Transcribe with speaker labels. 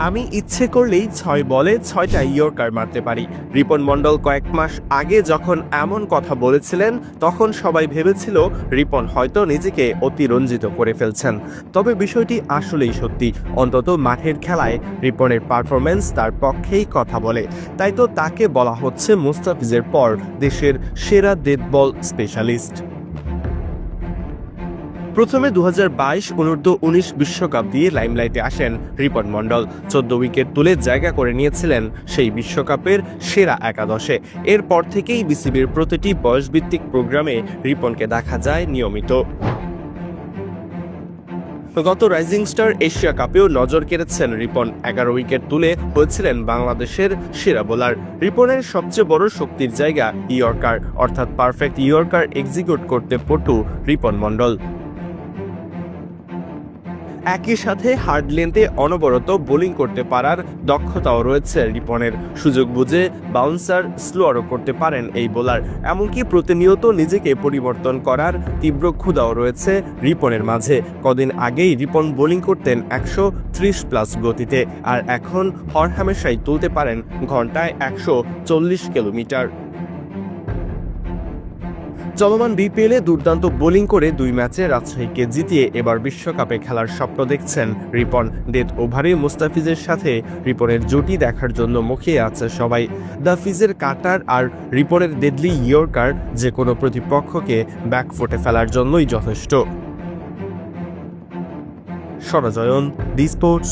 Speaker 1: আমি ইচ্ছে করলেই ৬ বলে ৬টা ইয়র্কার মারতে পারি। রিপন মণ্ডল কয়েক মাস আগে যখন এমন কথা বলেছিলেন তখন সবাই ভেবেছিল রিপন হয়তো নিজেকে অতিরঞ্জিত করে ফেলছেন। তবে বিষয়টি আসলেই সত্যি। অন্তত মাঠের খেলায় রিপনের পারফরম্যান্স তার পক্ষেই কথা বলে। তাই তো তাকে বলা হচ্ছে মুস্তাফিজের পর দেশের সেরা ডেথ বল স্পেশালিস্ট। প্রথমে ২০২২ অনূর্ধ্ব-১৯ বিশ্বকাপ দিয়ে লাইমলাইটে আসেন রিপন মণ্ডল। ১৪ উইকেট তুলে জায়গা করে নিয়েছিলেন সেই বিশ্বকাপের সেরা একাদশে। এরপর থেকেই বিসিবির প্রতিটি বয়সভিত্তিক প্রোগ্রামে রিপনকে দেখা যায় নিয়মিত। গত রাইজিং স্টার এশিয়া কাপেও নজর কেড়েছেন রিপন। ১১ উইকেট তুলে হয়েছিলেন বাংলাদেশের সেরা বোলার। রিপনের সবচেয়ে বড় শক্তির জায়গা ইয়র্কার, অর্থাৎ পারফেক্ট ইয়র্কার এক্সিকিউট করতে পটু রিপন মণ্ডল। একই সাথে হার্ড লেন্থে অনবরত বোলিং করতে পারার দক্ষতাও রয়েছে রিপনের। সুযোগ বুঝে বাউন্সার স্লোয়ারও করতে পারেন এই বোলার। এমনকি প্রতিনিয়ত নিজেকে পরিবর্তন করার তীব্র ক্ষুধাও রয়েছে রিপনের মাঝে। কদিন আগেই রিপন বোলিং করতেন ১৩০+ গতিতে, আর এখন হরহামেশাই তুলতে পারেন ঘন্টায় ১৪০ কিলোমিটার। চলমান বিপিএলে দুর্দান্ত বোলিং করে ২ ম্যাচে রাজশাহীকে জিতিয়ে এবার বিশ্বকাপে খেলার স্বপ্ন দেখছেন রিপন। ডেথ ওভারে মুস্তাফিজের সাথে রিপনের জুটি দেখার জন্য মুখিয়ে আছে সবাই। দাফিজের কাটার আর রিপনের ডেডলি ইয়র্কার যে কোনো প্রতিপক্ষকে ব্যাকফুটে ফেলার জন্যই যথেষ্ট। সরজয়ন, ডি স্পোর্টস।